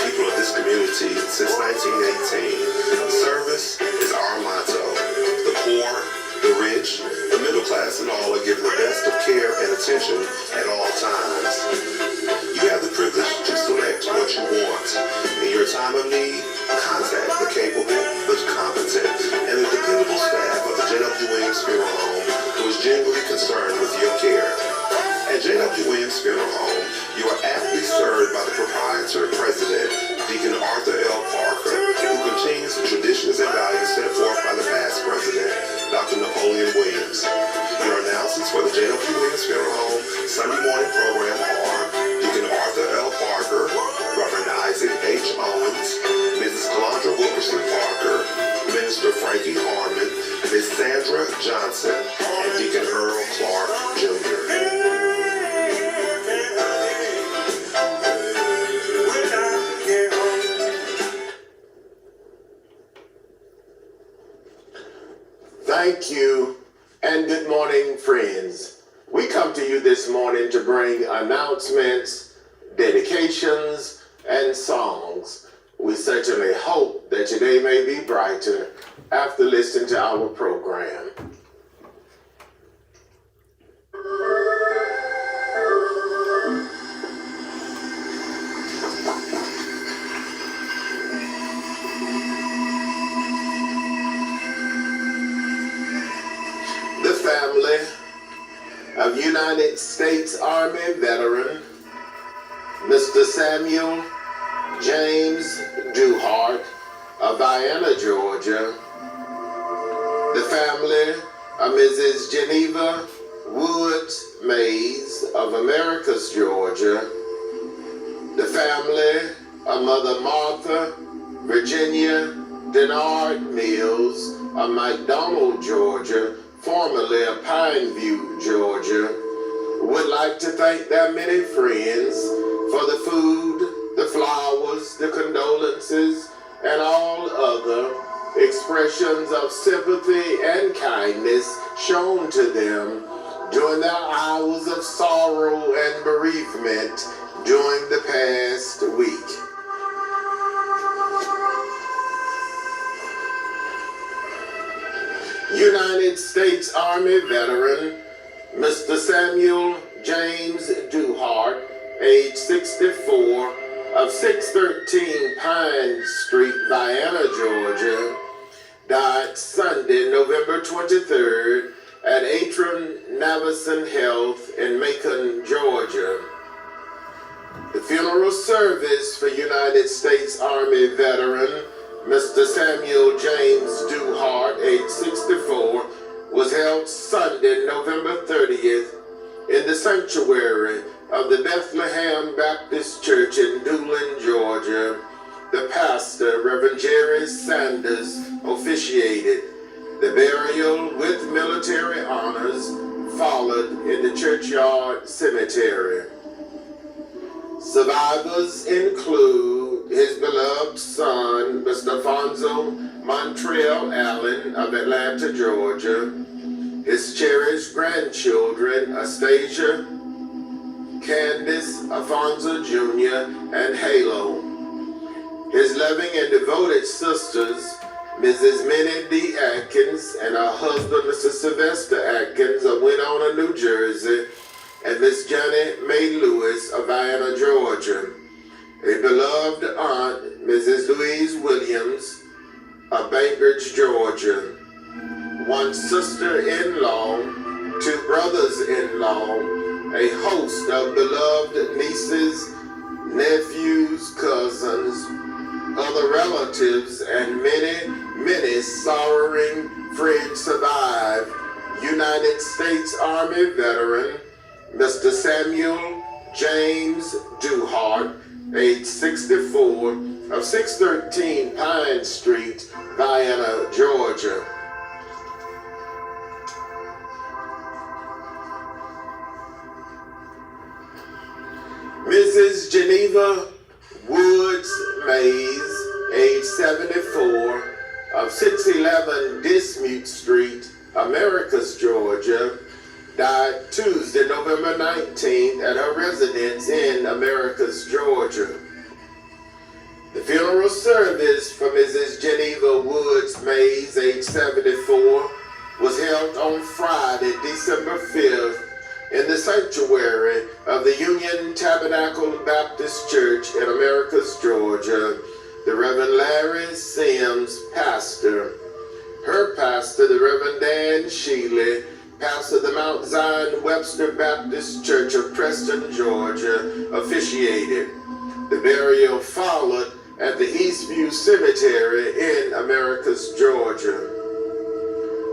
people of this community since 1918. Service is our motto. The poor, the rich, the middle class, and all are given the best of care and attention at all times. You have the privilege to select what you want. In your time of need, contact the capable, the competent, and the dependable staff of the Jwwilliams Funeral Home who is genuinely concerned with your care. At Jwwilliams Funeral Home, you are aptly served by the proprietor and president, Deacon Arthur L. Parker, who continues the traditions and values set forth by the past president, Dr. Napoleon Williams. Your announcements for the Jwwilliams Funeral Home Sunday morning program are Deacon Arthur L. Parker, Reverend Isaac H. Owens, Mrs. Calandra Wilkerson Parker, Minister Frankie Harmon, Ms. Sandra Johnson, and Deacon Earl Clark, Jr. Thank you, and good morning, friends. We come to you this morning to bring announcements, dedications, and songs. We certainly hope that your day may be brighter after listening to our program. Of United States Army veteran, Mr. Samuel James Duhart of Vienna, Georgia. The family of Mrs. Geneva Woods Maize of Americus, Georgia. The family of Mother Martha Virginia Denard Mills of McDonald, Georgia, formerly of Pineview, Georgia, would like to thank their many friends for the food, the flowers, the condolences, and all other expressions of sympathy and kindness shown to them during their hours of sorrow and bereavement during the past week. United States Army veteran, Mr. Samuel James Duhart, age 64, of 613 Pine Street, Vienna, Georgia, died Sunday, November 23rd at Atrium Navison Health in Macon, Georgia. The funeral service for United States Army veteran Mr. Samuel James Duhart, age 64, was held Sunday, November 30th, in the sanctuary of the Bethlehem Baptist Church in Doolin, Georgia. The pastor, Reverend Jerry Sanders, officiated. The burial with military honors followed in the churchyard cemetery. Survivors include his beloved son, Mr. Alfonso Montreal Allen of Atlanta, Georgia, his cherished grandchildren, Astasia, Candace, Alfonso Jr., and Halo, his loving and devoted sisters, Mrs. Minnie D. Atkins and her husband, Mr. Sylvester Atkins of Winona, New Jersey, and Miss Janet May Lewis of Vienna, Georgia. A beloved aunt, Mrs. Louise Williams of Bainbridge, Georgia. One sister-in-law, two brothers-in-law, a host of beloved nieces, nephews, cousins, other relatives, and many, many sorrowing friends survive. United States Army veteran, Mr. Samuel James Duhart, age 64, of 613 Pine Street, Vienna, Georgia. Mrs. Geneva Woods Maize, age 74, of 611 Dismute Street, Americus, Georgia, died Tuesday, November 19th at her residence in Americus, Georgia. The funeral service for Mrs. Geneva Woods Maize, age 74, was held on Friday, December 5th, in the sanctuary of the Union Tabernacle Baptist Church in Americus, Georgia. The Reverend Larry Sims, pastor. Her pastor, the Reverend Dan Shealy, pastor of the Mount Zion Webster Baptist Church of Preston, Georgia, officiated. The burial followed at the Eastview Cemetery in Americus, Georgia.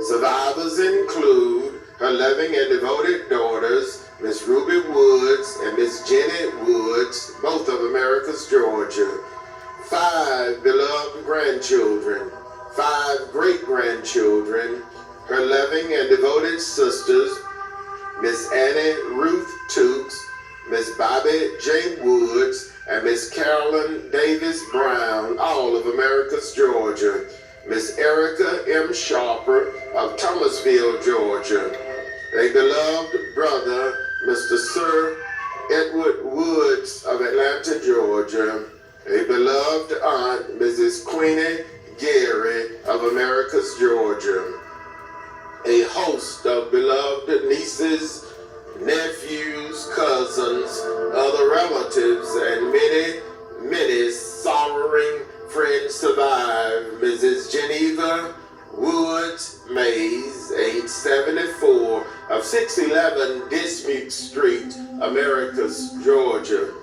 Survivors include her loving and devoted daughters, Miss Ruby Woods and Miss Jenny Woods, both of Americus, Georgia. 5 beloved grandchildren, 5 great-grandchildren, her loving and devoted sisters, Miss Annie Ruth Tukes, Miss Bobby J. Woods, and Miss Carolyn Davis Brown, all of Americus, Georgia. Miss Erica M. Sharper of Thomasville, Georgia. A beloved brother, Mr. Sir Edward Woods of Atlanta, Georgia. A beloved aunt, Mrs. Queenie Gary of Americus, Georgia. A host of beloved nieces, nephews, cousins, other relatives, and many sorrowing friends survive. Mrs. Geneva Woods Maize, age 74, of 611 Dispute Street, Americus, Georgia.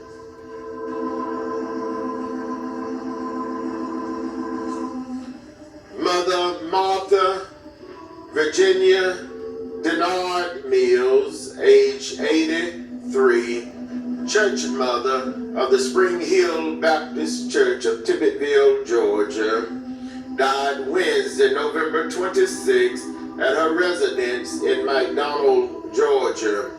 Mother Martha Virginia Denard Mills, age 83, church mother of the Spring Hill Baptist Church of Tippettville, Georgia, died Wednesday, November 26th at her residence in McDonald, Georgia.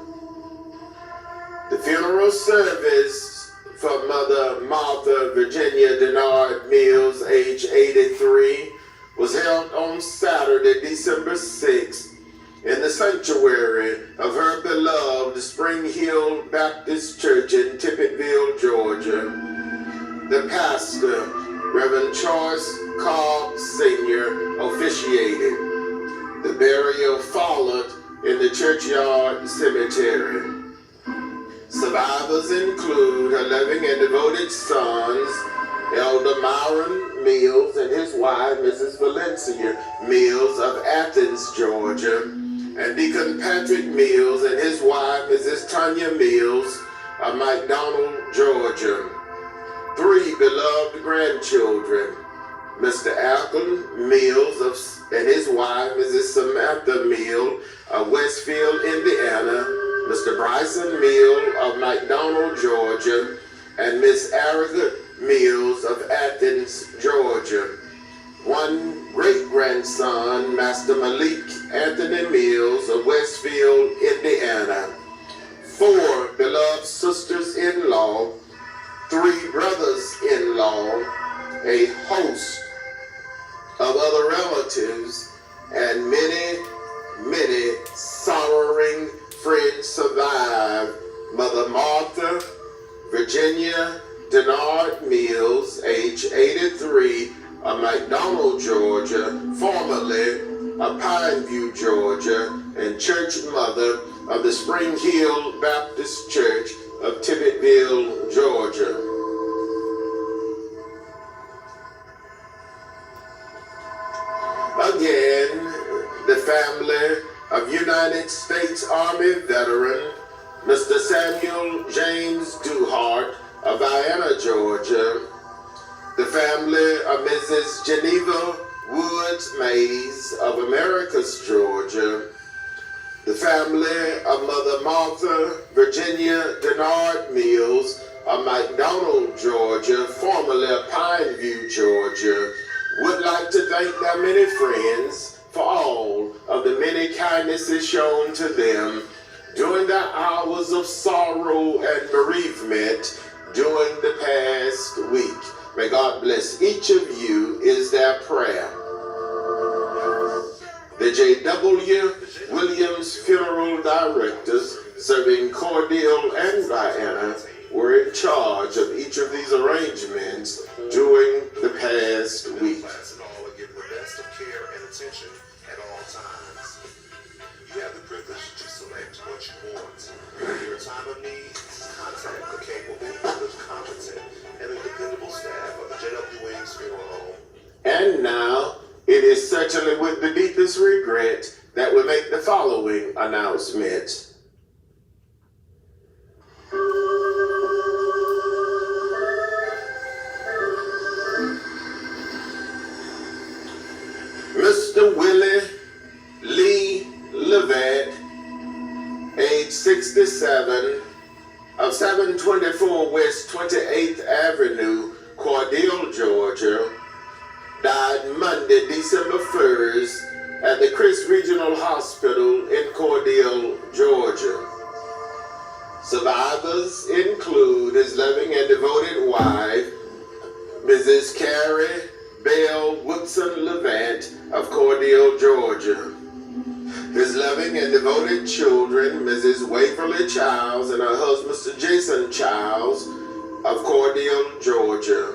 The funeral service for Mother Martha Virginia Denard Mills, age 83, was held on Saturday, December 6th, in the sanctuary of her beloved Spring Hill Baptist Church in Tippettville, Georgia. The pastor, Reverend Charles Cobb Sr., officiated. The burial followed in the churchyard cemetery. Survivors include her loving and devoted sons, Elder Myron Mills and his wife, Mrs. Valencia Mills of Athens, Georgia, and Deacon Patrick Mills and his wife, Mrs. Tanya Mills of McDonald, Georgia. 3 beloved grandchildren, Mr. Alton Mills and his wife, Mrs. Samantha Mill of Westfield, Indiana, Mr. Bryson Mill of McDonald, Georgia, and Miss Arrogant Mills of Athens, Georgia. 1 great-grandson, Master Malik Anthony Mills of Westfield, Indiana. 4 beloved sisters-in-law, 3 brothers-in-law, a host of other relatives, and many sorrowing friends survive. Mother Martha Virginia Denard Mills, age 83, of McDonald, Georgia, formerly of Pineview, Georgia, and church mother of the Spring Hill Baptist Church of Tippettville, Georgia. Again, the family of United States Army veteran, Mr. Samuel James Duhart of Vienna, Georgia. The family of Mrs. Geneva Woods Maize of Americus, Georgia. The family of Mother Martha Virginia Denard Mills of McDonald, Georgia, formerly of Pineview, Georgia, would like to thank their many friends for all of the many kindnesses shown to them during their hours of sorrow and bereavement during the past week. May God bless each of you is their prayer. The Jwwilliams funeral directors serving Cordele and Vienna were in charge of each of these arrangements during the past week. Class and all are given the best of care and attention at all times. You have the privilege to select what you want. In your time of need, contact the capable, competent, and the dependable staff of the Jwwilliams Funeral Home. And now, it is certainly with the deepest regret that we make the following announcement. Mr. Willie Lee Levette, age 67, of 724 West 28th Avenue, Cordele, Georgia, died Monday, December 1st at the Chris Regional Hospital in Cordele, Georgia. Survivors include his loving and devoted wife, Mrs. Carrie Bell Woodson Levette of Cordele, Georgia. His loving and devoted children, Mrs. Waverly Childs and her husband, Mr. Jason Childs of Cordele, Georgia.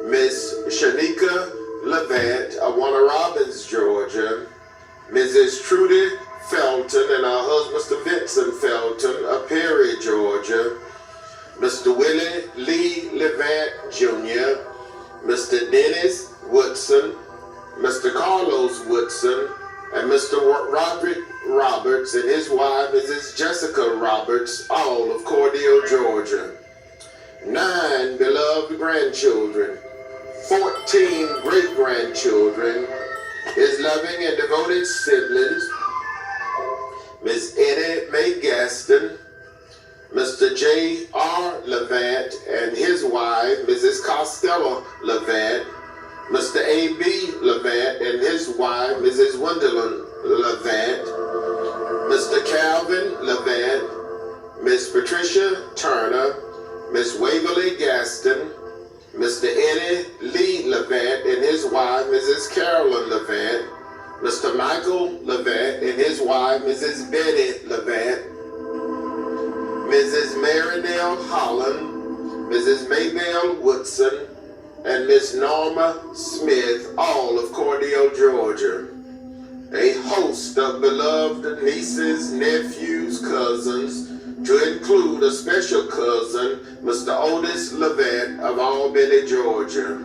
Miss Shanika Levette of Warner Robins, Georgia. Mrs. Trudy Felton and her husband, Mr. Vincent Felton of Perry, Georgia. Mr. Willie Lee Levette Jr., Mr. Dennis Woodson, Mr. Carlos Woodson, and Mr. Roderick Roberts and his wife, Mrs. Jessica Roberts, all of Cordele, Georgia. 9 beloved grandchildren, 14 great-grandchildren, his loving and devoted siblings, Miss Eddie Mae Gaston, Mr. J.R. Levette and his wife, Mrs. Costello Levette, Mr. A.B. Levette and his wife, Mrs. Wendelin Levette, Mr. Calvin Levette, Miss Patricia Turner, Miss Waverly Gaston, Mr. Eddie Lee Levette and his wife, Mrs. Carolyn Levette, Mr. Michael Levette and his wife, Mrs. Betty Levette, Mrs. Marydale Holland, Mrs. Maybelle Woodson, and Miss Norma Smith, all of Cordele, Georgia. A host of beloved nieces, nephews, cousins, to include a special cousin, Mr. Otis Levette of Albany, Georgia.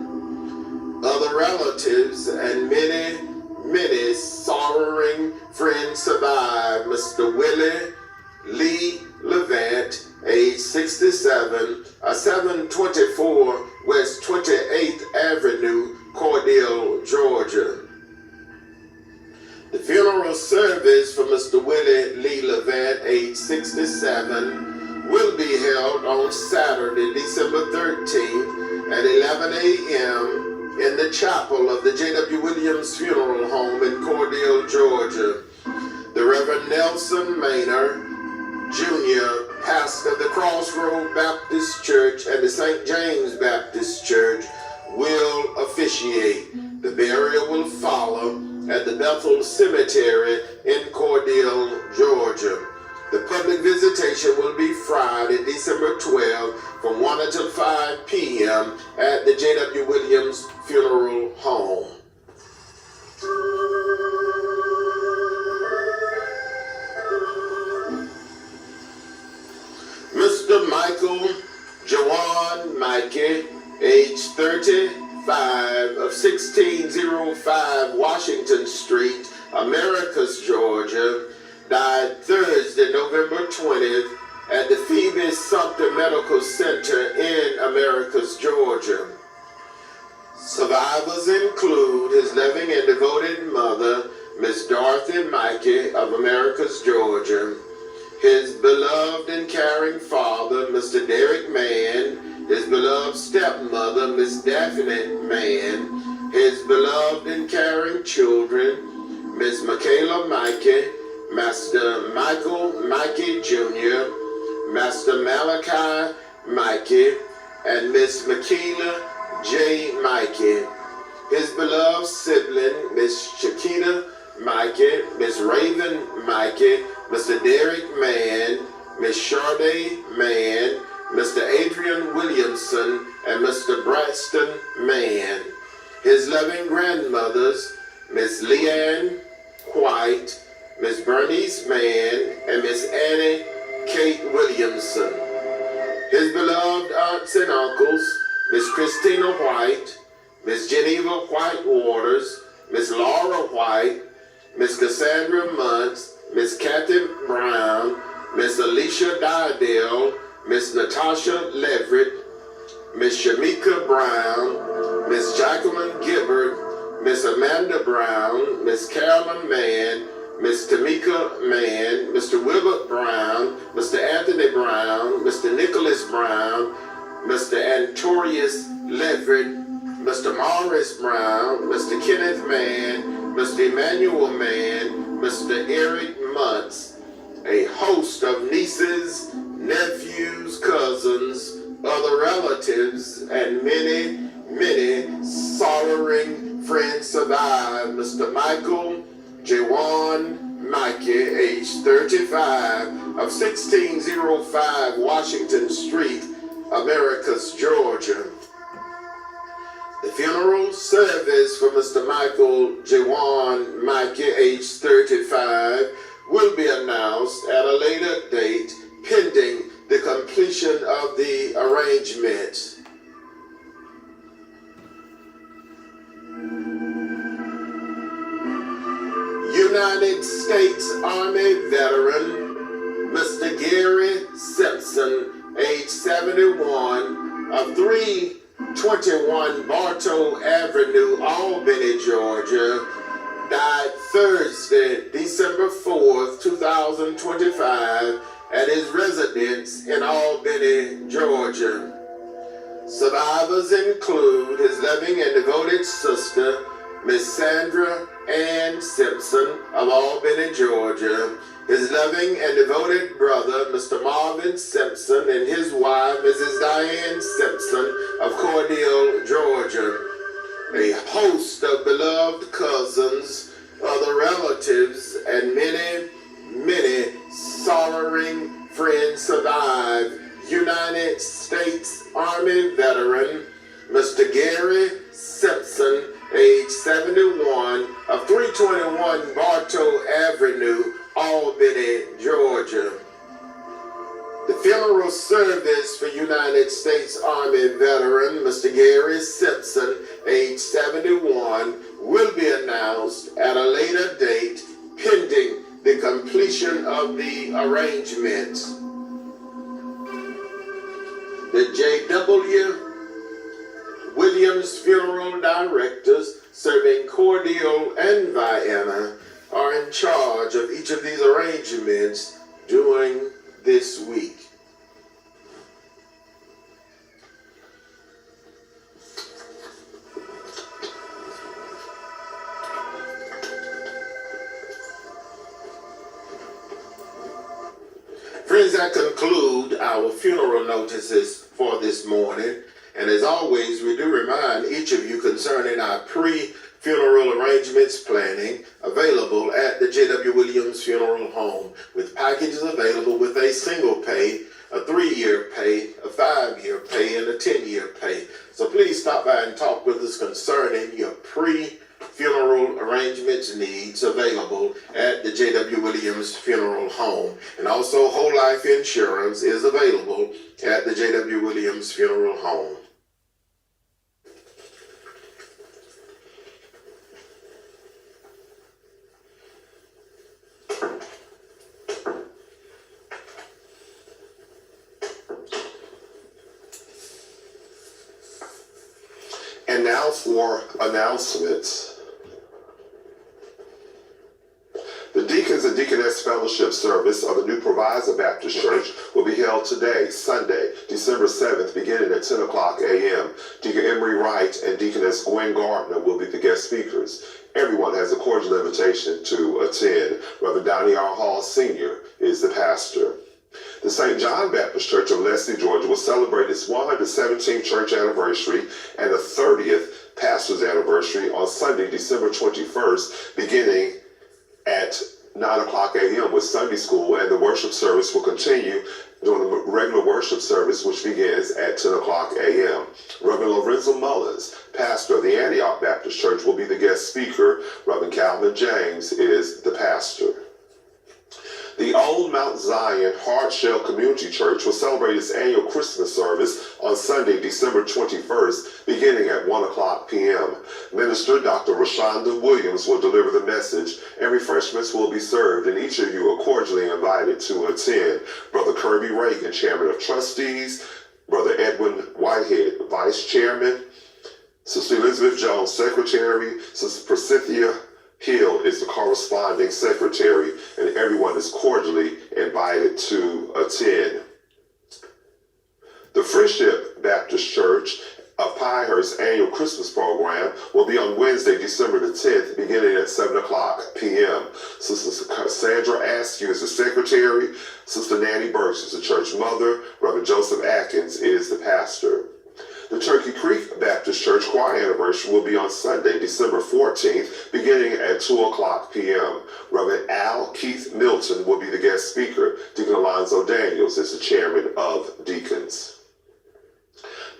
Other relatives and many sorrowing friends survive. Mr. Willie Lee Levette, age 67, 724 West 28th Avenue, Cordele, Georgia. The funeral service for Mr. Willie Lee Levette, age 67, will be held on Saturday, December 13th at 11 a.m. in the chapel of the Jwwilliams Funeral Home in Cordele, Georgia. The Reverend Nelson Maynard, Jr., pastor of the Crossroad Baptist Church and the St. James Baptist Church, will officiate. The burial will follow at the Bethel Cemetery in Cordele, Georgia. The public visitation will be Friday, December 12th from 1 until 5 p.m. at the Jwwilliams Funeral Home. Mr. Michael Jawan Mikey, age 35, of 1605 Washington Street, Americus, Georgia, died Thursday, November 20th at the Phoebe Sumter Medical Center in Americus, Georgia. Survivors include his loving and devoted mother, Miss Dorothy Mikey of Americus, Georgia, his beloved and caring father, Mr. Derek Mann, his beloved stepmother, Miss Daphne Mann, his beloved and caring children, Miss Michaela Mikey, Master Michael Mikey Jr., Master Malachi Mikey, and Miss Michaela J. Mikey, his beloved sibling, Miss Chiquita Mikey, Miss Raven Mikey, Mr. Derek Mann, Miss Sade Mann, Mr. Adrian Williamson, and Mr. Braxton Mann. His loving grandmothers, Miss Leanne White, Miss Bernice Mann, and Miss Annie Kate Williamson. His beloved aunts and uncles, Miss Christina White, Miss Geneva White Waters, Miss Laura White, Miss Cassandra Muntz, Miss Kathy Brown, Miss Alicia Dydell, Miss Natasha Leverett, Miss Shamika Brown, Miss Jacqueline Gibbard, Miss Amanda Brown, Miss Carolyn Mann, Miss Tamika Mann, Mr. Wilbert Brown, Mr. Anthony Brown, Mr. Nicholas Brown, Mr. Antorius Leverett, Mr. Morris Brown, Mr. Kenneth Mann, Mr. Emmanuel Mann, Mr. Eric Muntz, a host of nieces, nephews, cousins, other relatives, and many, many sorrowing friends survive. Mr. Michael Mikey, age 35, of 1605 Washington Street, Americus, Georgia. The funeral service for Mr. Michael Mikey, age 35, will be announced at a later date, pending the completion of the arrangement. United States Army veteran, Mr. Gary Simpson, age 71, of 321 Bartow Avenue, Albany, Georgia, died Thursday, December 4th, 2025, at his residence in Albany, Georgia. Survivors include his loving and devoted sister, Miss Sandra Ann Simpson of Albany, Georgia, his loving and devoted brother, Mr. Marvin Simpson, and his wife, Mrs. Diane Simpson of Cordele, Georgia. A host of beloved cousins, other relatives, and many, many sorrowing friends survive. United States Army veteran, Mr. Gary Simpson, age 71, of 321 Bartow Avenue, Albany, Georgia. The funeral service for United States Army veteran, Mr. Gary Simpson, age 71, will be announced at a later date, pending the completion of the arrangement. The Jwwilliams funeral directors serving Cordele and Vienna are in charge of each of these arrangements during this week. Friends, that conclude our funeral notices for this morning. And as always, we do remind each of you concerning our pre-funeral arrangements planning available at the Jwwilliams Funeral Home, with packages available with a single pay, a 3-year pay, a 5-year pay, and a 10-year pay. So please stop by and talk with us concerning your pre-funeral arrangements needs available at the Jwwilliams Funeral Home. And also whole life insurance is available at the Jwwilliams Funeral Home. And now for announcements. The Deacons and Deaconess Fellowship Service of the New Proviso Baptist Church will be held today, Sunday, December 7th, beginning at 10 o'clock a.m. Deacon Emery Wright and Deaconess Gwen Gardner will be the guest speakers. Everyone has a cordial invitation to attend. Reverend Donnie R. Hall Sr. is the pastor. The St. John Baptist Church of Leslie, Georgia will celebrate its 117th church anniversary and the 30th pastor's anniversary on Sunday, December 21st, beginning at 9 o'clock a.m. with Sunday school, and the worship service will continue during the regular worship service, which begins at 10 o'clock a.m. Reverend Lorenzo Mullins, pastor of the Antioch Baptist Church, will be the guest speaker. Reverend Calvin James is the pastor. The Old Mount Zion Hardshell Community Church will celebrate its annual Christmas service on Sunday, December 21st, beginning at 1 o'clock p.m. Minister Dr. Jwwilliams will deliver the message, and refreshments will be served, and each of you are cordially invited to attend. Brother Kirby Reagan, Chairman of Trustees, Brother Edwin Whitehead, Vice Chairman, Sister Elizabeth Jones, Secretary, Sister Priscilla Hill is the corresponding secretary, and everyone is cordially invited to attend. The Friendship Baptist Church of Pinehurst annual Christmas program will be on Wednesday, December the 10th, beginning at 7 o'clock p.m. Sister Cassandra Askew is the secretary. Sister Nanny Burks is the church mother. Reverend Joseph Atkins is the pastor. The Turkey Creek Baptist Church choir anniversary will be on Sunday, December 14th, beginning at 2 o'clock p.m. Reverend Al Keith Milton will be the guest speaker. Deacon Alonzo Daniels is the chairman of deacons.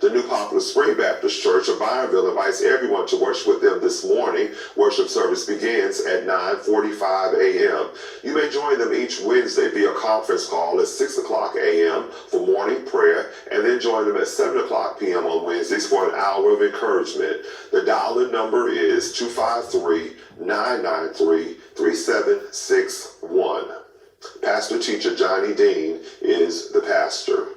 The New Poplar Spring Baptist Church of Byronville invites everyone to worship with them this morning. Worship service begins at 9:45 a.m. You may join them each Wednesday via conference call at 6 o'clock a.m. for morning prayer, and then join them at 7 o'clock p.m. on Wednesdays for an hour of encouragement. The dial-in number is 253-993-3761. Pastor Teacher Johnny Dean is the pastor.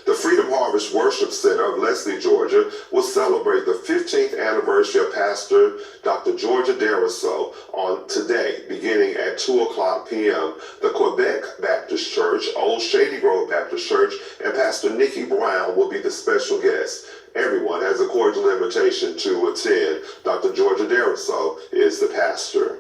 The Freedom Harvest Worship Center of Leslie, Georgia, will celebrate the 15th anniversary of Pastor Dr. Georgia Deriso on today, beginning at 2 o'clock p.m. The Quebec Baptist Church, Old Shady Grove Baptist Church, and Pastor Nikki Brown will be the special guests. Everyone has a cordial invitation to attend. Dr. Georgia Deriso is the pastor.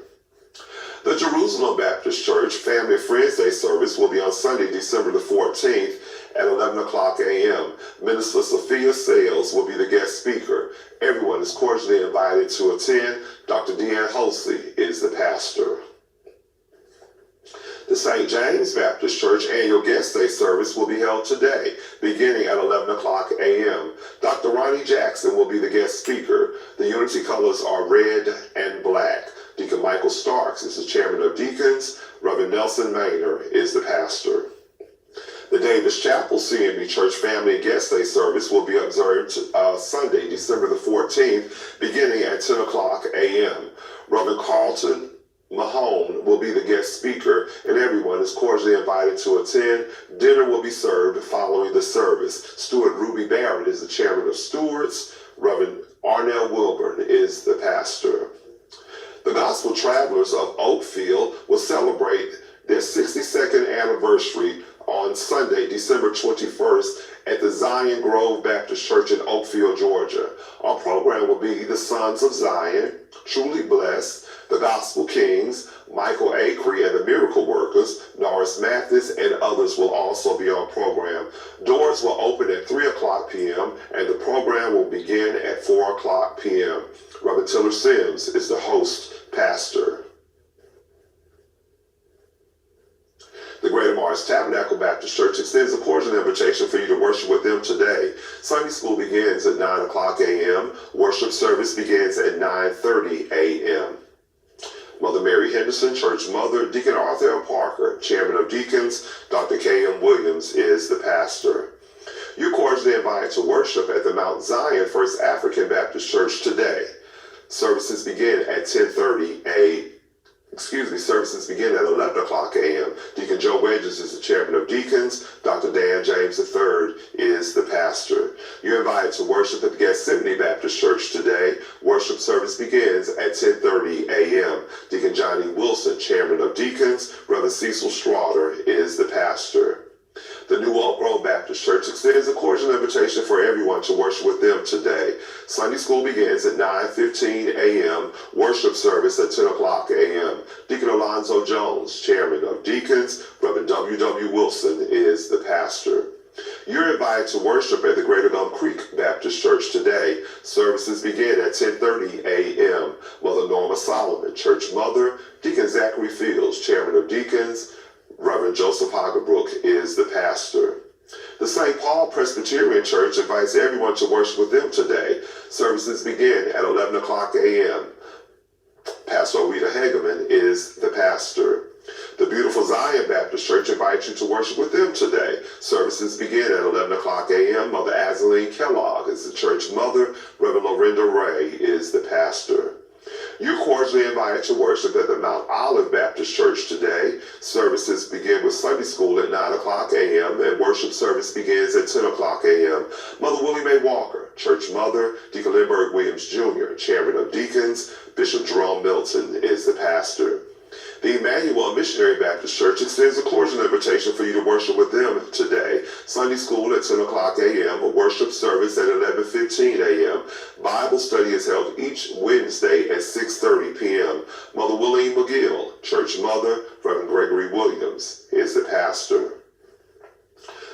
The Jerusalem Baptist Church Family Friends Day service will be on Sunday, December the 14th at 11 o'clock a.m. Minister Sophia Sales will be the guest speaker. Everyone is cordially invited to attend. Dr. Deanne Holsey is the pastor. The St. James Baptist Church Annual Guest Day service will be held today, beginning at 11 o'clock a.m. Dr. Ronnie Jackson will be the guest speaker. The unity colors are red and black. Deacon Michael Starks is the chairman of deacons. Reverend Nelson Maynor is the pastor. The Davis Chapel CMB Church Family and Guest Day service will be observed Sunday, December the 14th, beginning at 10 o'clock a.m. Reverend Carlton Mahone will be the guest speaker, and everyone is cordially invited to attend. Dinner will be served following the service. Steward Ruby Barrett is the chairman of stewards. Reverend Arnell Wilburn is the pastor. The Gospel Travelers of Oakfield will celebrate their 62nd anniversary on Sunday, December 21st at the Zion Grove Baptist Church in Oakfield, Georgia. Our program will be the Sons of Zion, Truly Blessed, the Gospel Kings, Michael Acree and the Miracle Workers, Norris Mathis, and others will also be on program. Doors will open at 3 o'clock p.m. and the program will begin at 4 o'clock p.m. Reverend Tiller Sims is the host pastor. The Greater Mars Tabernacle Baptist Church extends a cordial invitation for you to worship with them today. Sunday school begins at 9 o'clock a.m. Worship service begins at 9:30 a.m. Mother Mary Henderson, Church Mother, Deacon Arthur L. Parker, Chairman of Deacons, Dr. K.M. Williams is the pastor. You're cordially invited to worship at the Mount Zion First African Baptist Church today. Services begin at 10:30 a.m. Services begin at 11 o'clock a.m. Deacon Joe Wedges is the chairman of deacons. Dr. Dan James III is the pastor. You're invited to worship at the Gethsemane Baptist Church today. Worship service begins at 10:30 a.m. Deacon Johnny Wilson, chairman of deacons. Reverend Cecil Schroeder is the pastor. The New Oak Grove Baptist Church extends a cordial invitation for everyone to worship with them today. Sunday school begins at 9:15 a.m. Worship service at 10 o'clock a.m. Deacon Alonzo Jones, chairman of deacons. Reverend W.W. Wilson is the pastor. You're invited to worship at the Greater Gum Creek Baptist Church today. Services begin at 10:30 a.m. Mother Norma Solomon, Church Mother, Deacon Zachary Fields, Chairman of Deacons, Reverend Joseph Hagerbrook is the pastor. The St. Paul Presbyterian Church invites everyone to worship with them today. Services begin at 11 o'clock a.m. Pastor Rita Hageman is the pastor. The Beautiful Zion Baptist Church invites you to worship with them today. Services begin at 11 o'clock a.m. Mother Azaleen Kellogg is the church mother. Reverend Lorinda Ray is the pastor. You're cordially invited to worship at the Mount Olive Baptist Church today. Services begin with Sunday school at 9 o'clock a.m. and worship service begins at 10 o'clock a.m. Mother Willie Mae Walker, church mother, Deacon Lindbergh Williams Jr., chairman of deacons, Bishop Jerome Milton is the pastor. The Emmanuel Missionary Baptist Church extends a cordial invitation for you to worship with them today. Sunday school at 10 o'clock a.m., a worship service at 11:15 a.m. Bible study is held each Wednesday at 6:30 p.m. Mother Willie McGill, church mother, Reverend Gregory Williams, is the pastor.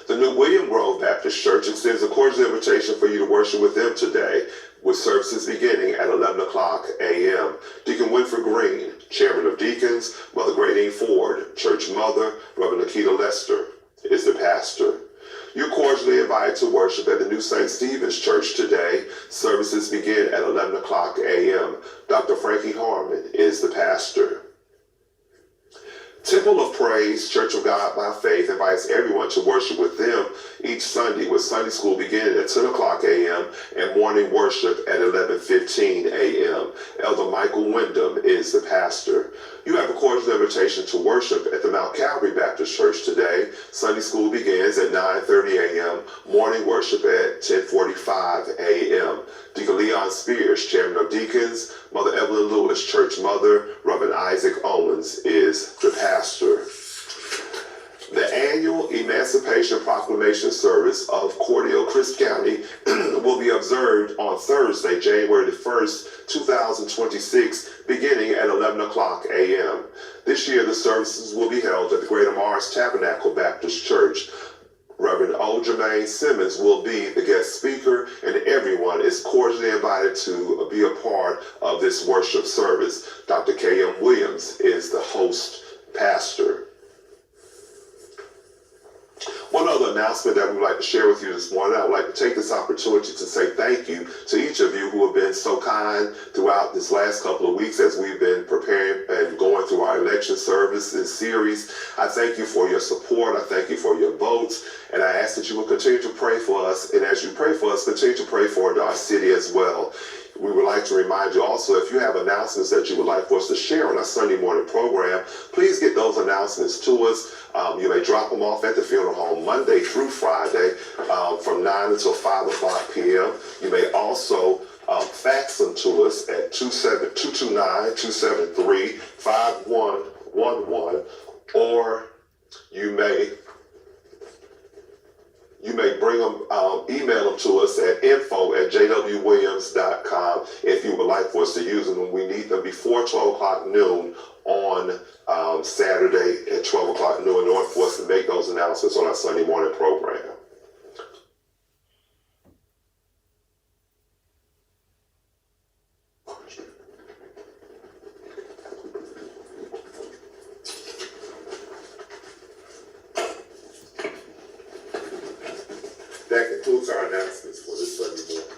The New William Grove Baptist Church extends a cordial invitation for you to worship with them today, with services beginning at 11 o'clock a.m. Deacon Winfred Green, chairman of deacons, Mother Gradine Ford, church mother, Reverend Nikita Lester is the pastor. You're cordially invited to worship at the New St. Stephen's Church today. Services begin at 11 o'clock a.m. Dr. Frankie Harmon is the pastor. Temple of Praise, Church of God by Faith, invites everyone to worship with them each Sunday, with Sunday school beginning at 10 o'clock a.m. and morning worship at 11:15 a.m. Elder Michael Wyndham is the pastor. You have a cordial invitation to worship at the Mount Calvary Baptist Church today. Sunday school begins at 9:30 a.m., morning worship at 10:45 a.m. Deacon Leon Spears, chairman of deacons, Mother Evelyn Lewis, church mother, Reverend Isaac Owens is the pastor. The annual Emancipation Proclamation service of Cordele Crisp County will be observed on Thursday, January the 1st, 2026, beginning at 11 o'clock a.m. This year, the services will be held at the Greater Mars Tabernacle Baptist Church. Reverend O. Jermaine Simmons will be the guest speaker, and everyone is cordially invited to be a part of this worship service. Dr. K.M. Williams is the host pastor. One other announcement that we would like to share with you this morning, I would like to take this opportunity to say thank you to each of you who have been so kind throughout this last couple of weeks as we've been preparing and going through our election service and series. I thank you for your support. I thank you for your votes. And I ask that you will continue to pray for us. And as you pray for us, continue to pray for our city as well. We would like to remind you also, if you have announcements that you would like for us to share on our Sunday morning program, please get those announcements to us. You may drop them off at the funeral home Monday through Friday from 9 until 5 o'clock p.m. You may also fax them to us at 229-273-5111, or you may bring them, email them to us at info@jwwilliams.com if you would like for us to use them, and we need them before 12 o'clock noon on Saturday at 12 o'clock noon in order for us to make those announcements on our Sunday morning program. That concludes our announcements for this Sunday morning.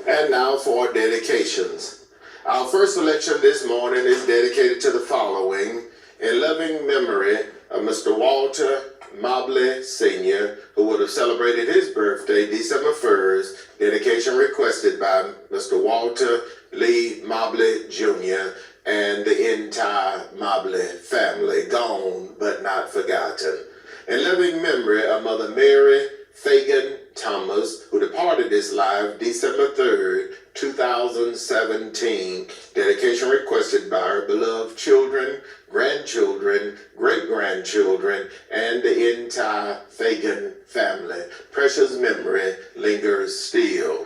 And now for dedications. Our first selection this morning is dedicated to the following: in loving memory of Mr. Walter Mobley Sr., who would have celebrated his birthday December 1st, dedication requested by Mr. Walter Lee Mobley Jr. and the entire Mobley family, gone but not forgotten. In loving memory of Mother Mary Fagan Thomas, who departed this life December 3rd, 2017, dedication requested by her beloved children, grandchildren, great-grandchildren, and the entire Fagan family. Precious memory lingers still.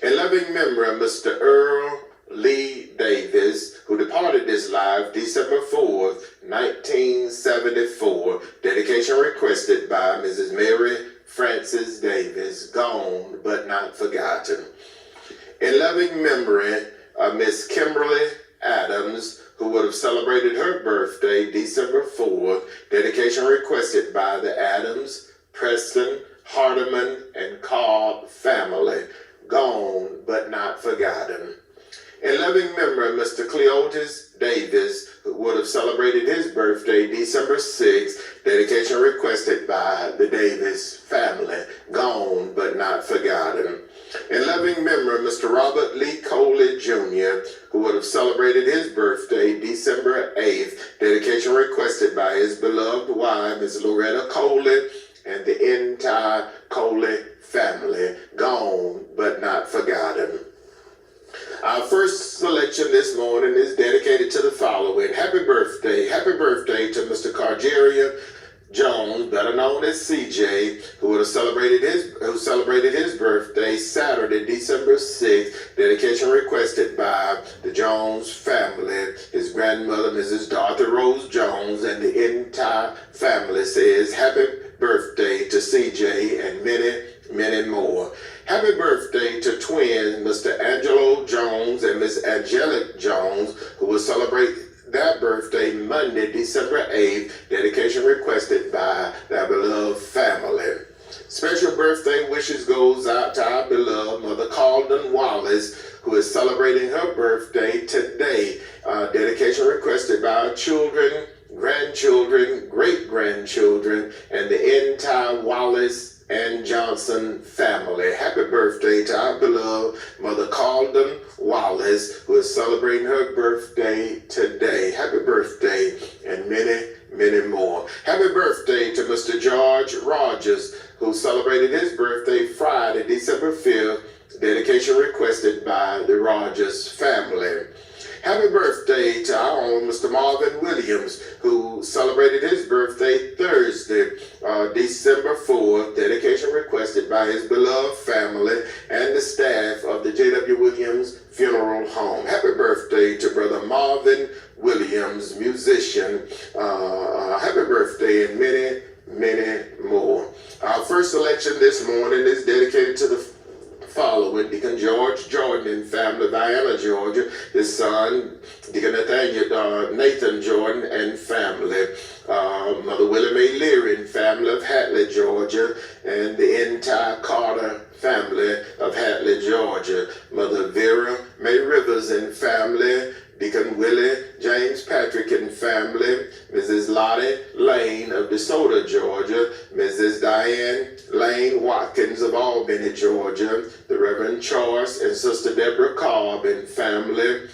In loving memory of Mr. Earl Lee Davis, who departed this life December 4th, 1974. Dedication requested by Mrs. Mary Frances Davis, gone but not forgotten. In loving memory of Miss Kimberly Adams, who would have celebrated her birthday December 4th. Dedication requested by the Adams, Preston, Hardeman, and Cobb family, gone but not forgotten. In loving memory of Mr. Cleotis Davis, who would have celebrated his birthday December 6th. Dedication requested by the Davis family, gone but not forgotten. In loving memory of Mr. Robert Lee Coley Jr., who would have celebrated his birthday December 8th. Dedication requested by his beloved wife, Ms. Loretta Coley, and the entire Coley family, gone but not forgotten. Our first selection this morning is dedicated to the following. Happy birthday to Mr. Cargeria Jones, better known as CJ, who celebrated his birthday Saturday, December 6th. Dedication requested by the Jones family. His grandmother, Mrs. Dorothy Rose Jones, and the entire family says happy birthday to CJ and many, many more. Happy birthday to twins, Mr. Angelo Jones and Miss Angelic Jones, who will celebrate their birthday Monday, December 8th. Dedication requested by their beloved family. Special birthday wishes goes out to our beloved Mother Calden Wallace, who is celebrating her birthday today. Dedication requested by our children, grandchildren, great-grandchildren, and the entire Wallace and Johnson family. Happy birthday to our beloved Mother Calden Wallace, who is celebrating her birthday today. Happy birthday and many, many more. Happy birthday to Mr. George Rogers, who celebrated his birthday Friday, December 5th. Dedication requested by the Rogers family. Happy birthday to our own Mr. Marvin Williams, who celebrated his birthday Thursday, December 4th. Dedication requested by his beloved family and the staff of the Jwwilliams Funeral Home. Happy birthday to Brother Marvin Williams, musician. Happy birthday and many, many more. Our first selection this morning is dedicated to the following: Deacon George Jordan and family, Vienna, Georgia. His son, Deacon Nathan Jordan and family. Mother Willie Mae Leary and family of Hatley, Georgia. And the entire Carter family of Hatley, Georgia. Mother Vera Mae Rivers and family. Deacon Willie James Patrick and family, Mrs. Lottie Lane of DeSoto, Georgia, Mrs. Diane Lane Watkins of Albany, Georgia, the Reverend Charles and Sister Deborah Cobb and family,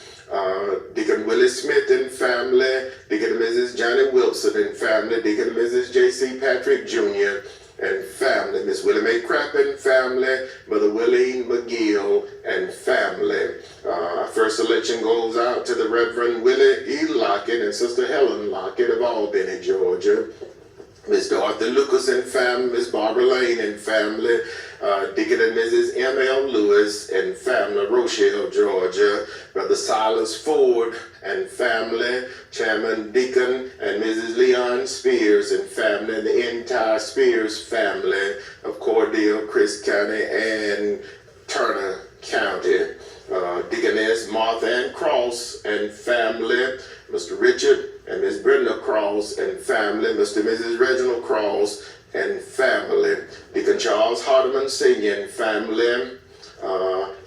Deacon Willie Smith and family, Deacon and Mrs. Johnny Wilson and family, Deacon and Mrs. J.C. Patrick Jr. and family, Miss Willie Mae Crapp and family, Mother Willie McGill and family. First selection goes out to the Reverend Willie E. Lockett and Sister Helen Lockett of Albany, Georgia. Miss Dorothy Lucas and family, Miss Barbara Lane and family, Deacon and Mrs. M.L. Lewis and family, Rochelle, Georgia, Brother Silas Ford and family, Chairman Deacon and Mrs. Leon Spears and family, and the entire Spears family of Cordele, Chris County, and Turner County. Deaconess Martha Ann Cross and family, Mr. Richard and Miss Brenda Cross and family, Mr. and Mrs. Reginald Cross and family, Deacon Charles Hardeman Sr. and family,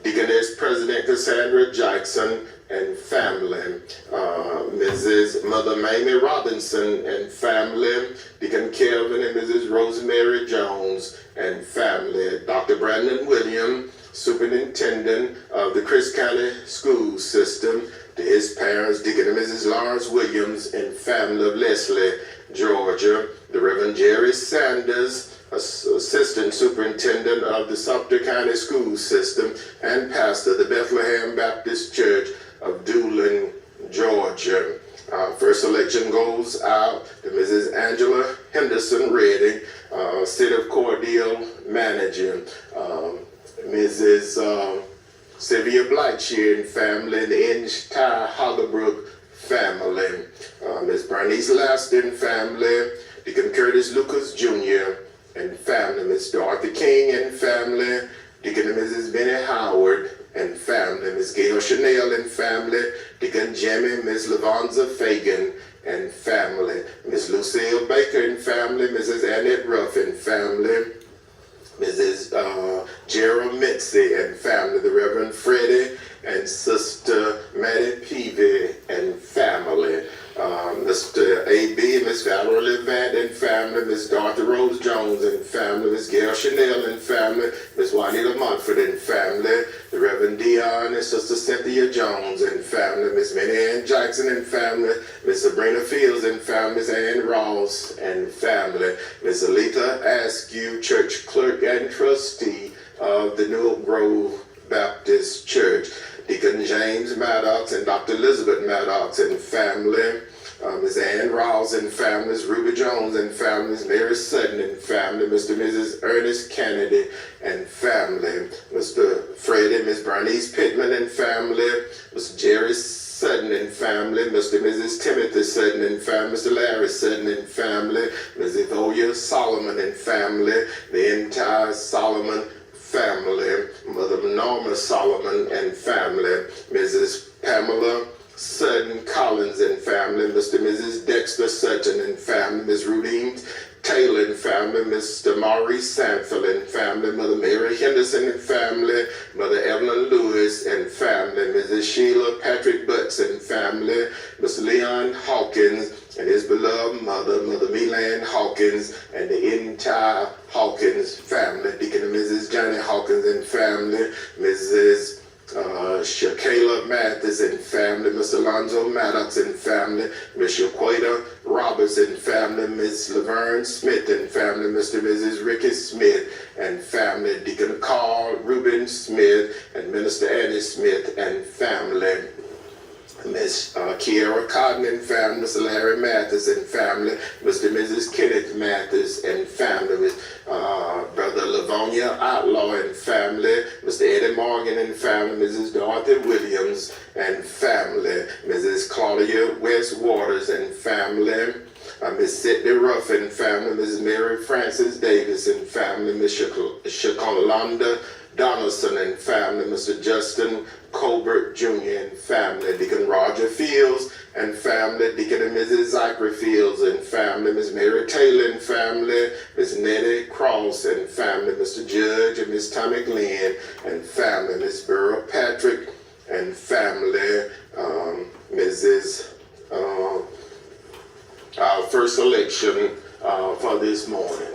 Deaconess President Cassandra Jackson and family, Mrs. Mother Mamie Robinson and family, Deacon Kelvin and Mrs. Rosemary Jones and family, Dr. Brandon Williams, Superintendent of the Chris County School System, to his parents, Deacon and Mrs. Lawrence Williams and family of Leslie, Georgia, the Reverend Jerry Sanders, Assistant Superintendent of the Sumter County School System, and Pastor of the Bethlehem Baptist Church of Doolin, Georgia. First selection goes out to Mrs. Angela Henderson Redding, City of Cordele Manager, Mrs. Sylvia Blackshear and family, and the entire Hoggerbrook family, Miss Bernice Laston family, Deacon Curtis Lucas Jr. and family, Miss Dorothy King and family, Deacon and Mrs. Benny Howard and family, Miss Gail Chanel and family, Deacon Jimmy, Miss Lavonza Fagan and family, Miss Lucille Baker and family, Mrs. Annette Ruff and family, Mrs. Gerald Mitzi and family, the Reverend Freddie and Sister Maddie Peavy and family, Mr. A.B. and Miss Valerie Levette and family, Miss Dorothy Rose Jones and family, Miss Gail Chanel and family, Miss Juanita Montford and family, the Reverend Dion and Sister Cynthia Jones and family, Miss Minnie Ann Jackson and family, Miss Sabrina Fields and family, Miss Ann Ross and family, Miss Alita Askew, church clerk and trustee of the New Grove Baptist Church, Deacon James Maddox and Dr. Elizabeth Maddox and family, Ms. Ann Rawls and families, Ruby Jones and families, Mary Sutton and family, Mr. and Mrs. Ernest Kennedy and family, Mr. Freddie, Miss Bernice Pittman and family, Mr. Jerry Sutton and family, Mr. and Mrs. Timothy Sutton and family, Mr. Larry Sutton and family, Ms. Evolia Solomon and family, the entire Solomon family, Mother Norma Solomon and family, Mrs. Pamela Sutton Collins and family, Mr. and Mrs. Dexter Sutton and family, Ms. Rudine Taylor and family, Mr. Maurice Sanford and family, Mother Mary Henderson and family, Mother Evelyn Lewis and family, Mrs. Sheila Patrick Butts and family, Mr. Leon Hawkins and his beloved mother, Mother Melan Hawkins, and the entire Hawkins family, Deacon and Mrs. Johnny Hawkins and family, Mrs. Shakayla Mathis and family, Mr. Alonzo Maddox and family, Miss Shaquita Roberts and family, Miss Laverne Smith and family, Mr. and Mrs. Ricky Smith and family, Deacon Carl Reuben Smith and Minister Annie Smith and family, Miss Kiara Cotton and family, Mr. Larry Mathis and family, Mr. and Mrs. Kenneth Mathis and family, Miss Brother Livonia Outlaw and family, Mr. Eddie Morgan and family, Mrs. Dorothy Williams and family, Mrs. Claudia West Waters and family, Miss Sidney Ruff and family, Mrs. Mary Frances Davis and family, Miss Shakolanda Donaldson and family, Mr. Justin Colbert Jr. and family, Deacon Roger Fields and family, Deacon and Mrs. Zachary Fields and family, Miss Mary Taylor and family, Miss Nettie Cross and family, Mr. Judge and Miss Tommy Glenn and family, Miss Burrow Patrick and family, Mrs. Our first election for this morning.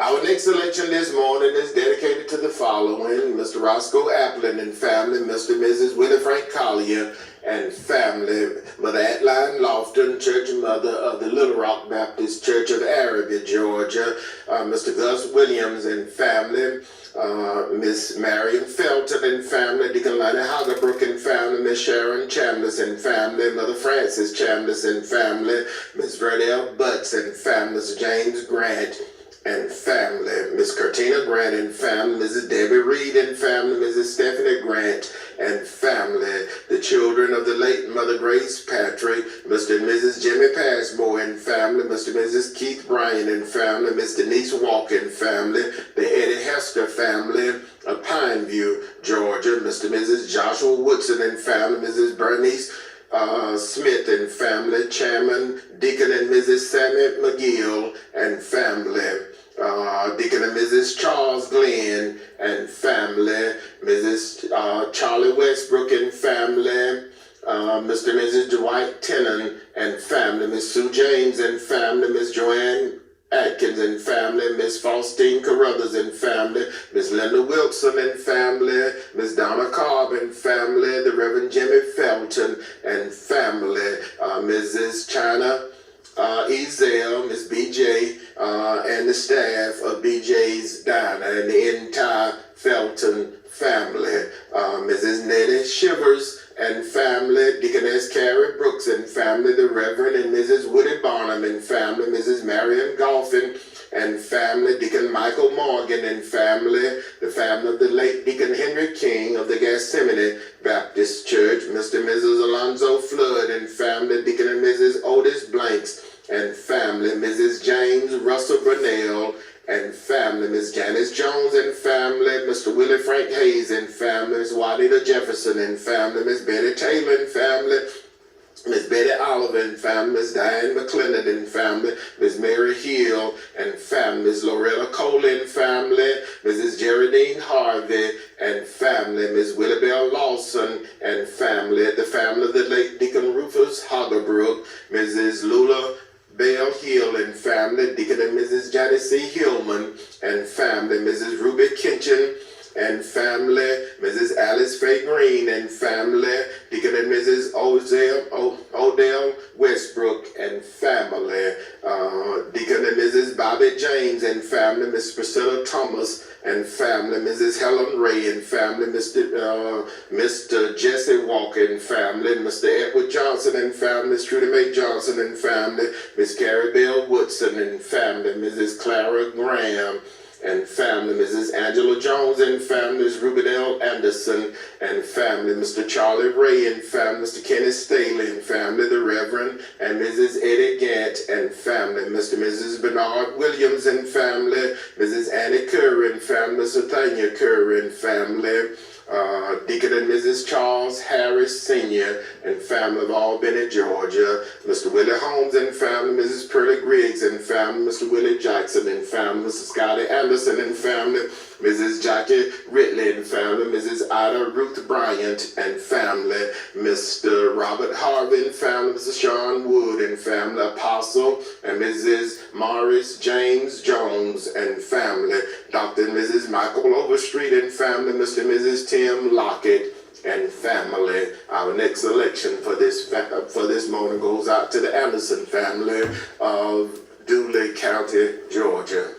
Our next selection this morning is dedicated to the following: Mr. Roscoe Applin and family, Mr. and Mrs. Willie Frank Collier and family, Mother Adeline Lofton, church mother of the Little Rock Baptist Church of Arabi, Georgia, Mr. Jwwilliams and family, Miss Marion Felton and family, Deacon Lonnie Hoggerbrook and family, Miss Sharon Chambliss and family, Mother Frances Chambliss and family, Miss Verdell Butts and family, Mr. James Grant and family, Miss Curtina Grant and family, Mrs. Debbie Reed and family, Mrs. Stephanie Grant and family, the children of the late Mother Grace Patrick, Mr. and Mrs. Jimmy Passmore and family, Mr. and Mrs. Keith Bryan and family, Miss Denise Walker and family, the Eddie Hester family of Pineview, Georgia, Mr. and Mrs. Joshua Woodson and family, Mrs. Bernice Smith and family, Chairman, Deacon and Mrs. Sammy McGill and family, Deacon and Mrs. Charles Glenn and family, Mrs. Charlie Westbrook and family, Mr. and Mrs. Dwight Tennant and family, Miss Sue James and family, Miss Joanne Atkins and family, Miss Faustine Carruthers and family, Miss Linda Wilson and family, Miss Donna Cobb and family, the Reverend Jimmy Felton and family, Mrs. China Ezel, Miss BJ, and the staff of BJ's Diner and the entire Felton family, Mrs. Nettie Shivers and family, Deaconess Carrie Brooks and family, the Reverend and Mrs. Woody Barnum and family, Mrs. Marion Golphin and family, Deacon Michael Morgan and family, the family of the late Deacon Henry King of the Gethsemane Baptist Church, Mr. and Mrs. Alonzo Flood and family, Deacon and Mrs. Otis Blanks and family, Mrs. James Russell Burnell and family, Miss Janice Jones and family, Mr. Willie Frank Hayes and family, Miss Juanita Jefferson and family, Miss Betty Taylor and family, Miss Betty Oliver and family, Miss Diane McClendon and family, Miss Mary Hill and family, Miss Loretta Cole and family, Mrs. Geraldine Harvey and family, Miss Willie Bell Lawson and family, the family of the late Deacon Rufus Hoggerbrook, Mrs. Lula Bell Hill and family, Deacon and Mrs. Johnny C. Hillman and family, Mrs. Ruby Kitchen and family, Mrs. Alice Faye Green and family, Deacon and Mrs. Odell Westbrook and family, Deacon and Mrs. Bobby James and family, Miss Priscilla Thomas and family, Mrs. Helen Ray and family, Mr. Jesse Walker and family, Mr. Edward Johnson and family, Miss Trudy Mae Johnson and family, Miss Carrie Bell Woodson and family, Mrs. Clara Graham and family, Mrs. Angela Jones and family, Ms. Ruben L. Anderson and family, Mr. Charlie Ray and family, Mr. Kenneth Staley and family, the Reverend and Mrs. Eddie Gant and family, Mr. and Mrs. Bernard Williams and family, Mrs. Annie Curry and family, Mr. Nathaniel Curry and family, Deacon and Mrs. Charles Harris Sr. and family of Albany, Georgia, Mr. Willie Holmes and family, Mrs. Pearlie Griggs and family, Mr. Willie Jackson and family, Mr. Scotty Anderson and family, Mrs. Jackie Ridley and family, Mrs. Ida Ruth Bryant and family, Mr. Robert Harvey and family, Mr. Sean Wood and family, Apostle and Mrs. Morris James Jones and family, Dr. and Mrs. Michael Overstreet and family, Mr. and Mrs. Tim Lockett and family. Our next selection for this morning goes out to the Anderson family of Dooley County, Georgia.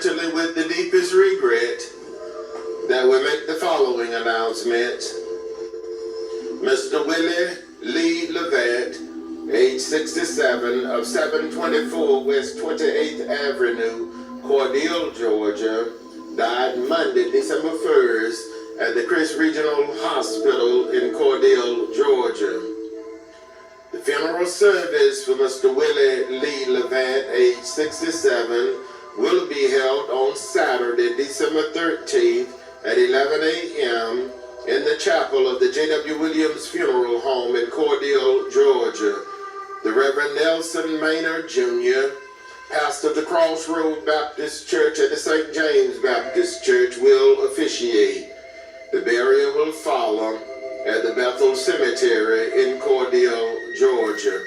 heartily with the deepest regret that we make the following announcement. Mr. Willie Lee Levette, age 67, of 724 West 28th Avenue, Cordele, Georgia, died Monday, December 1st at the Chris Regional Hospital in Cordele, Georgia. The funeral service for Mr. Willie Lee Levette, age 67, will be held on Saturday, December 13th at 11 a.m. in the chapel of the Jwwilliams Funeral Home in Cordele, Georgia. The Reverend Nelson Maynard Jr., pastor of the Crossroad Baptist Church at the St. James Baptist Church, will officiate. The burial will follow at the Bethel Cemetery in Cordele, Georgia.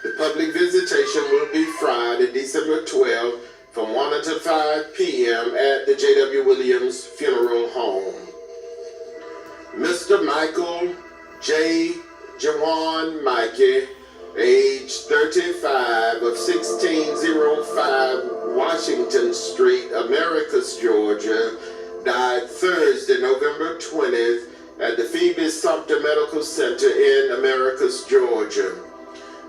The public visitation will be Friday, December 12th from 1 until 5 p.m. at the Jwwilliams Funeral Home. Mr. Michael J. Jawan Mikey, age 35, of 1605 Washington Street, Americus, Georgia, died Thursday, November 20th at the Phoebe Sumter Medical Center in Americus, Georgia.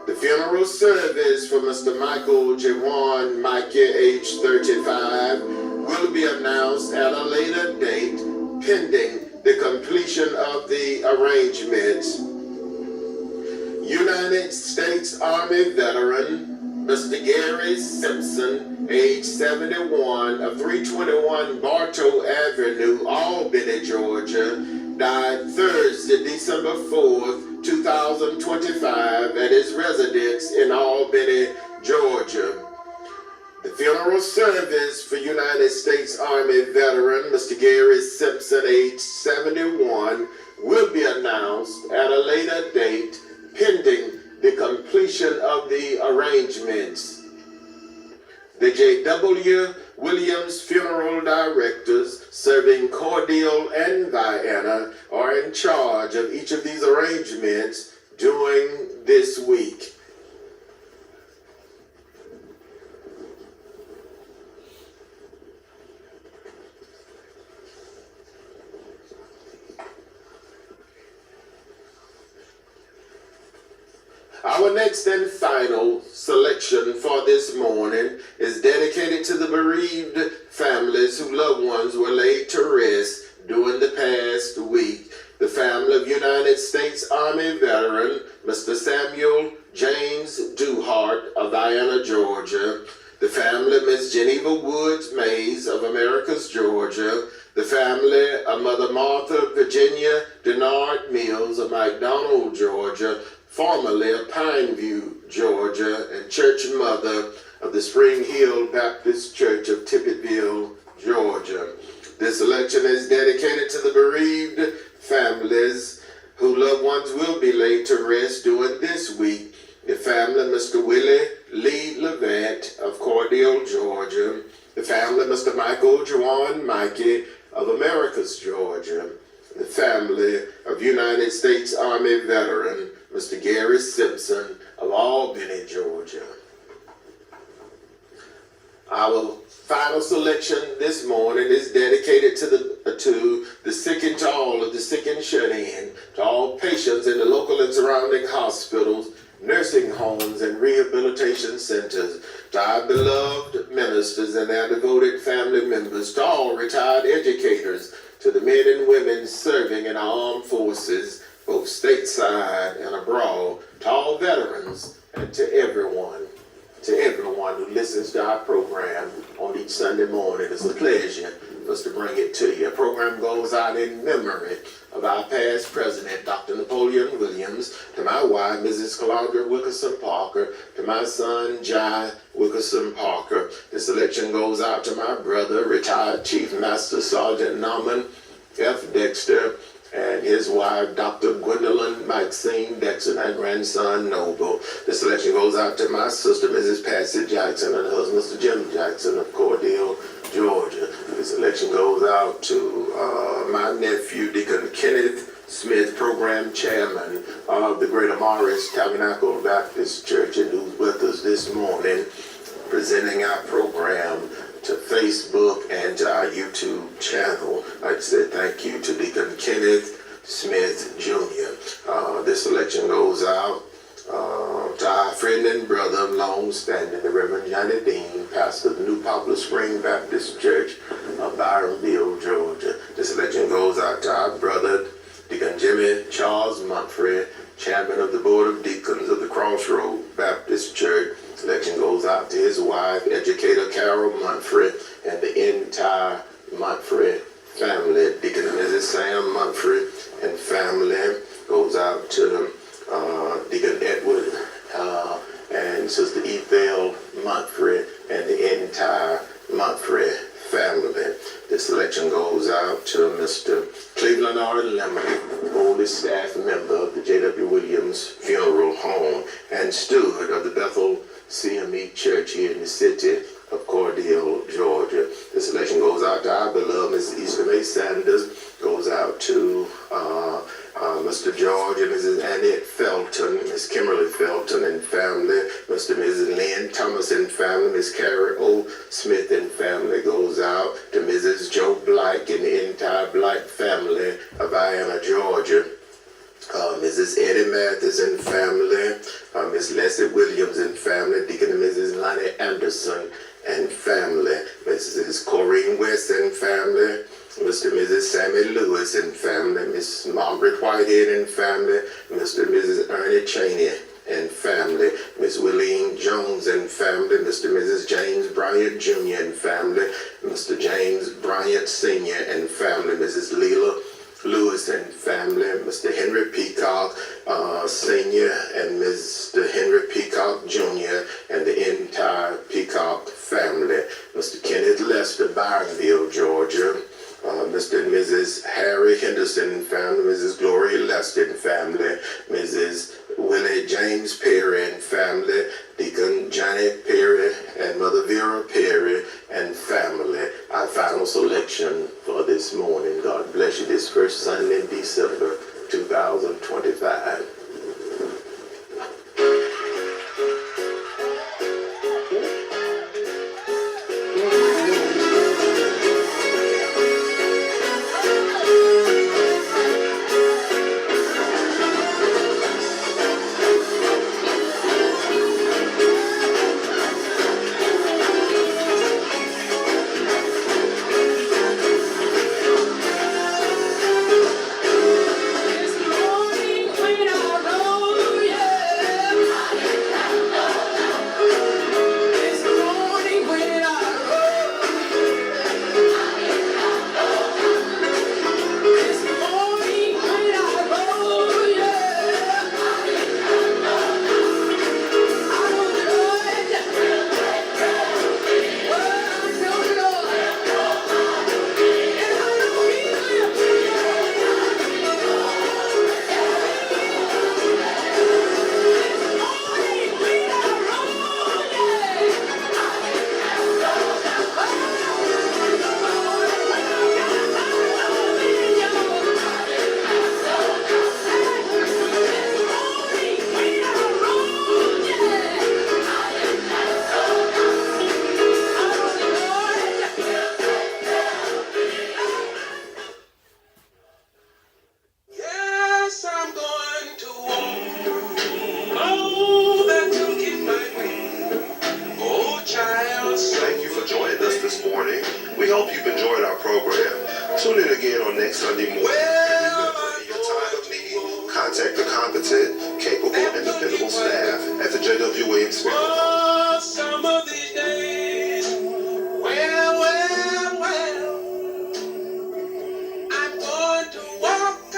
The funeral service for Mr. Michael Jawan Mikey, age 35, will be announced at a later date, pending the completion of the arrangements. United States Army veteran Mr. Gary Simpson, age 71, of 321 Bartow Avenue, Albany, Georgia, died Thursday, December 4th, 2025 at his residence in Albany, Georgia. The funeral service for United States Army veteran Mr. Gary Simpson, age 71, will be announced at a later date, pending the completion of the arrangements. The Jwwilliams funeral directors serving Cordele and Vienna are in charge of each of these arrangements during this week. Our next and final selection for this morning is dedicated to the bereaved families whose loved ones were laid to rest during the past week. The family of United States Army veteran Mr. Samuel James Duhart of Vienna, Georgia. The family of Miss Geneva Woods Maize of Americus, Georgia. The family of Mother Martha Virginia Denard Mills of McDonald, Georgia, formerly of Pineview, Georgia, and church mother of the Spring Hill Baptist Church of Tippettville, Georgia. This selection is dedicated to the bereaved families whose loved ones will be laid to rest during this week. The family of Mr. Willie Lee Levette of Cordele, Georgia. The family of Mr. Michael Jawan Mikey of Americus, Georgia. The family of United States Army veteran Mr. Gary Simpson of Albany, Georgia. Our final selection this morning is dedicated to the sick and to all of the sick and shut in, to all patients in the local and surrounding hospitals, nursing homes, and rehabilitation centers, to our beloved ministers and their devoted family members, to all retired educators, to the men and women serving in our armed forces, both stateside and abroad, to all veterans, and to everyone who listens to our program on each Sunday morning. It's a pleasure for us to bring it to you. The program goes out in memory of our past president, Dr. Napoleon Williams, to my wife, Mrs. Calandra Wilkerson Parker, to my son, Jai Wilkerson Parker. The selection goes out to my brother, retired Chief Master Sergeant Norman F. Dexter, and his wife, Dr. Gwendolyn Maxine Dexter, and her grandson, Noble. The selection goes out to my sister, Mrs. Patsy Jackson, and her husband, Mr. Jim Jackson of Cordele, Georgia. The selection goes out to my nephew, Deacon Kenneth Smith, program chairman of the Greater Morris Tabernacle Baptist Church, and who's with us this morning, presenting our program to Facebook, and to our YouTube channel. I'd like to say thank you to Deacon Kenneth Smith Jr. This selection goes out to our friend and brother, long-standing, the Reverend Johnny Dean, pastor of the New Poplar Spring Baptist Church of Byronville, Georgia. This selection goes out to our brother, Deacon Jimmy Charles Mumphrey, chairman of the Board of Deacons of the Crossroad Baptist Church. Selection goes out to his wife, educator Carol Mumphrey, and the entire Mumphrey family. Deacon and Mrs. Sam Mumphrey and family. Goes out to Deacon Edward and Sister Ethel Mumphrey and the entire Mumphrey family. This selection goes out to Mr. Cleveland R. Lemon, oldest staff member of the Jwwilliams Funeral Home and steward of the Bethel CME Church here in the city of Cordele, Georgia. This selection goes out to our beloved Mrs. Easter May Sanders, goes out to Mr. George and Mrs. Annette Felton, Miss Kimberly Felton and family, Mr. and Mrs. Lynn Thomas and family, Miss Carrie O. Smith and family. Goes out to Mrs. Joe Black and the entire Black family of Vienna, Georgia. Mrs. Eddie Mathis and family, Miss Leslie Williams and family, Deacon and Mrs. Lonnie Anderson and family, Mrs. Corrine West and family, Mr. and Mrs. Sammy Lewis and family, Miss Margaret Whitehead and family, Mr. and Mrs. Ernie Cheney and family, Miss Willeen Jones and family, Mr. and Mrs. James Bryant Jr. and family, Mr. James Bryant Sr. and family, Mrs. Leela Lewis and family, Mr. Henry Peacock Sr. and Mr. Henry Peacock Jr. and the entire Peacock family, Mr. Kenneth Lester, Byronville, Georgia, Mr. and Mrs. Harry Henderson and family, Mrs. Gloria Lester and family, Mrs. Willie James Perry and family, Deacon Johnny Perry and Mother Vera Perry and family. Our final selection for this morning. God bless you this first Sunday in December 2025. We hope you've enjoyed our program. Tune in again on next Sunday morning.